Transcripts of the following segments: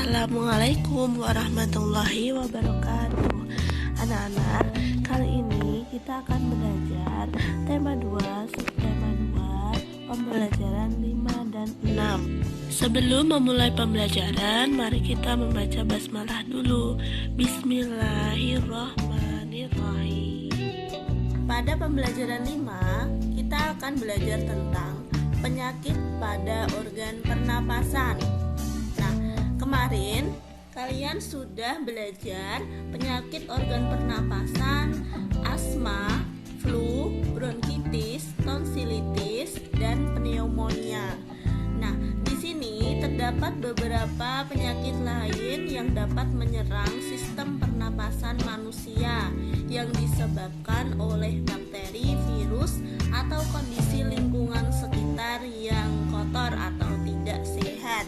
Assalamualaikum warahmatullahi wabarakatuh. Anak-anak, kali ini kita akan belajar tema 2, subtema 2, pembelajaran 5 dan 6. Sebelum memulai pembelajaran, mari kita membaca basmalah dulu. Bismillahirrahmanirrahim. Pada pembelajaran 5, kita akan belajar tentang penyakit pada organ pernapasan. Kemarin kalian sudah belajar penyakit organ pernapasan, asma, flu, bronkitis, tonsilitis, dan pneumonia. Nah, di sini terdapat beberapa penyakit lain yang dapat menyerang sistem pernapasan manusia yang disebabkan oleh bakteri, virus, atau kondisi lingkungan sekitar yang kotor atau tidak sehat.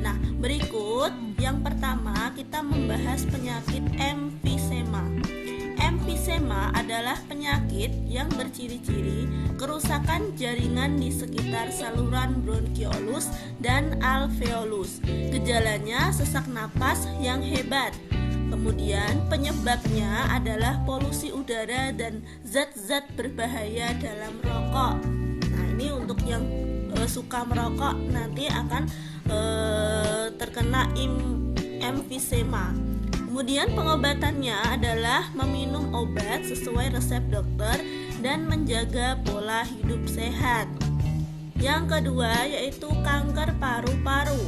Nah, berikut yang pertama kita membahas penyakit emfisema. Emfisema adalah penyakit yang berciri-ciri kerusakan jaringan di sekitar saluran bronkiolus dan alveolus. Gejalanya sesak napas yang hebat. Kemudian penyebabnya adalah polusi udara dan zat-zat berbahaya dalam rokok. Nah, ini untuk yang suka merokok nanti akan terkena emfisema. Kemudian pengobatannya adalah meminum obat sesuai resep dokter dan menjaga pola hidup sehat. Yang kedua yaitu kanker paru-paru.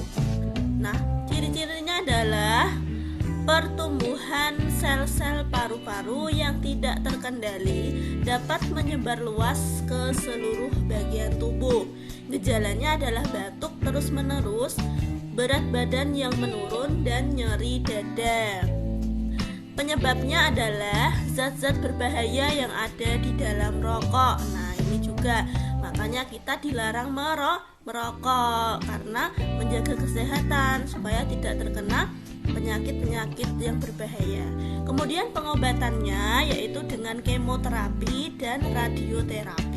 Nah, ciri-cirinya adalah pertumbuhan sel-sel paru-paru yang tidak terkendali dapat menyebar luas ke seluruh bagian tubuh. Gejalanya adalah batuk terus-menerus, berat badan yang menurun, dan nyeri dada. Penyebabnya adalah zat-zat berbahaya yang ada di dalam rokok. Nah, ini juga makanya kita dilarang merokok karena menjaga kesehatan supaya tidak terkena penyakit-penyakit yang berbahaya. Kemudian pengobatannya yaitu dengan kemoterapi dan radioterapi.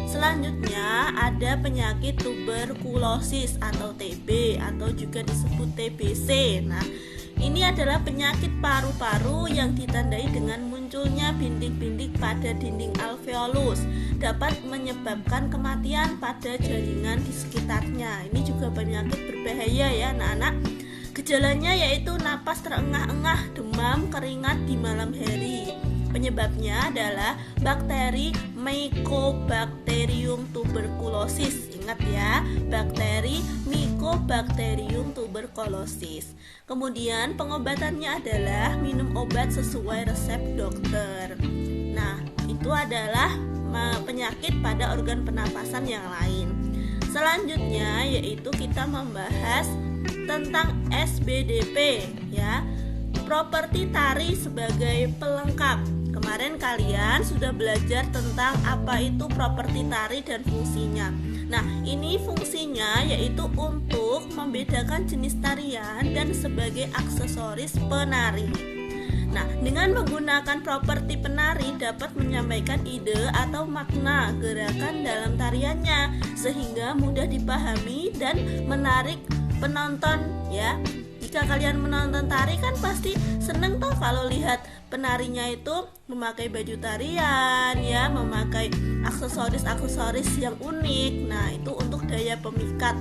Selanjutnya ada penyakit tuberkulosis atau TB atau juga disebut TBC. Nah, ini adalah penyakit paru-paru yang ditandai dengan munculnya bintik-bintik pada dinding alveolus. Dapat menyebabkan kematian pada jaringan di sekitarnya. Ini juga penyakit berbahaya ya anak-anak. Gejalanya yaitu napas terengah-engah, demam, keringat di malam hari. Penyebabnya adalah bakteri Mycobacterium tuberculosis. Ingat ya, bakteri Mycobacterium tuberculosis. Kemudian pengobatannya adalah minum obat sesuai resep dokter. Nah, itu adalah penyakit pada organ pernapasan yang lain. Selanjutnya yaitu kita membahas tentang SBDP ya, properti tari sebagai pelengkap. Kemarin kalian sudah belajar tentang apa itu properti tari dan fungsinya. Nah, ini fungsinya yaitu untuk membedakan jenis tarian dan sebagai aksesoris penari. Nah, dengan menggunakan properti penari dapat menyampaikan ide atau makna gerakan dalam tariannya sehingga mudah dipahami dan menarik penonton ya. Jika kalian menonton tari kan pasti seneng toh kalau lihat penarinya itu memakai baju tarian ya, memakai aksesoris-aksesoris yang unik. Nah, itu untuk daya pemikat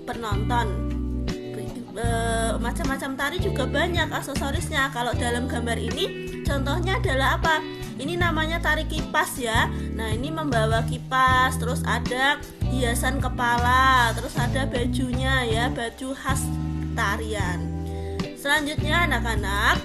penonton. Macam-macam tari juga banyak aksesorisnya. Kalau dalam gambar ini contohnya adalah apa? Ini namanya tari kipas ya. Nah, ini membawa kipas, terus ada hiasan kepala, terus ada bajunya ya, baju khas tarian. Selanjutnya anak-anak,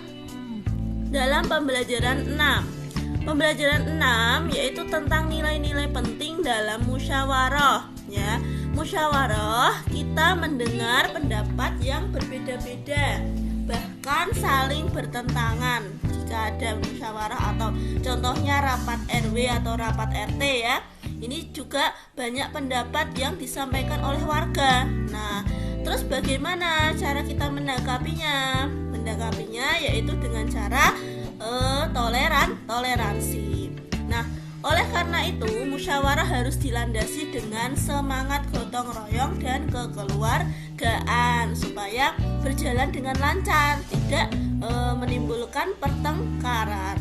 dalam pembelajaran 6. Pembelajaran 6 yaitu tentang nilai-nilai penting dalam musyawarah ya. Musyawarah kita mendengar pendapat yang berbeda-beda, bahkan saling bertentangan. Jika ada musyawarah atau contohnya rapat RW atau rapat RT ya, ini juga banyak pendapat yang disampaikan oleh warga. Nah, terus bagaimana cara kita menanggapinya? Menanggapinya yaitu dengan cara toleransi. Nah, oleh karena itu musyawarah harus dilandasi dengan semangat gotong gotong royong dan kekeluargaan supaya berjalan dengan lancar, tidak menimbulkan pertengkaran.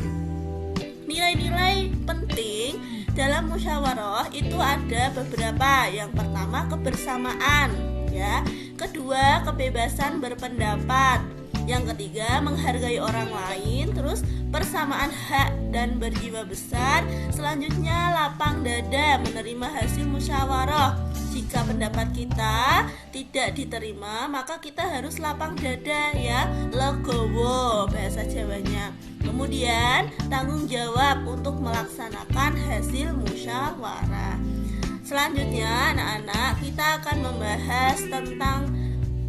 Nilai-nilai penting dalam musyawarah itu ada beberapa. Yang pertama, kebersamaan, ya. Kedua, kebebasan berpendapat. Yang ketiga, menghargai orang lain. Terus persamaan hak dan berjiwa besar. Selanjutnya, lapang dada menerima hasil musyawarah. Jika pendapat kita tidak diterima, maka kita harus lapang dada, ya, legowo bahasa Jawanya. Kemudian tanggung jawab untuk melaksanakan hasil musyawarah. Selanjutnya anak-anak, kita akan membahas tentang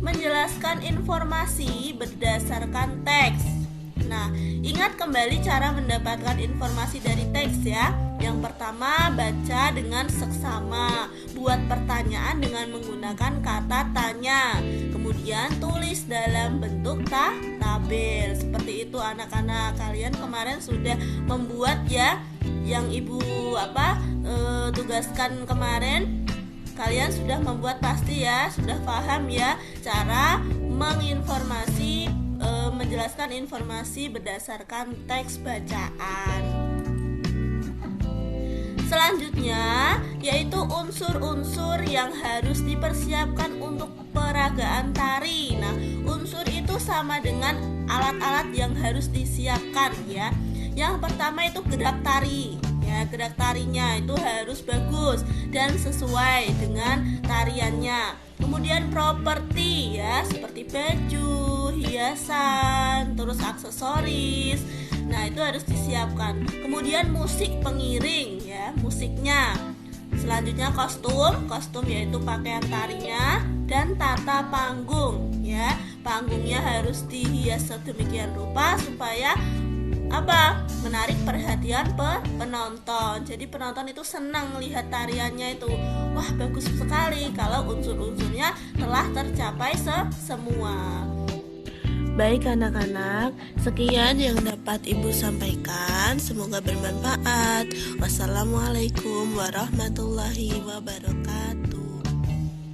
menjelaskan informasi berdasarkan teks. Nah, ingat kembali cara mendapatkan informasi dari teks, ya. Yang pertama, baca dengan seksama. Buat pertanyaan dengan menggunakan kata tanya. Kemudian tulis dalam bentuk tabel. Seperti itu anak-anak. Kalian kemarin sudah membuat, ya, yang ibu tugaskan kemarin. Kalian sudah membuat pasti, ya, sudah paham, ya, cara menjelaskan informasi berdasarkan teks bacaan. Selanjutnya yaitu unsur-unsur yang harus dipersiapkan untuk peragaan tari. Nah, unsur itu sama dengan alat-alat yang harus disiapkan, ya. Yang pertama itu gerak tari. Ya, gerak tarinya itu harus bagus dan sesuai dengan tariannya. Kemudian properti, ya, seperti baju, hiasan, terus aksesoris. Nah, itu harus disiapkan. Kemudian musik pengiring, ya, musiknya. Selanjutnya kostum yaitu pakaian tarinya, dan tata panggung, ya. Panggungnya harus dihias sedemikian rupa supaya menarik perhatian penonton. Jadi penonton itu senang melihat tariannya itu. Wah, bagus sekali kalau unsur-unsurnya telah tercapai semua. Baik anak-anak, sekian yang dapat Ibu sampaikan. Semoga bermanfaat. Wassalamualaikum warahmatullahi wabarakatuh.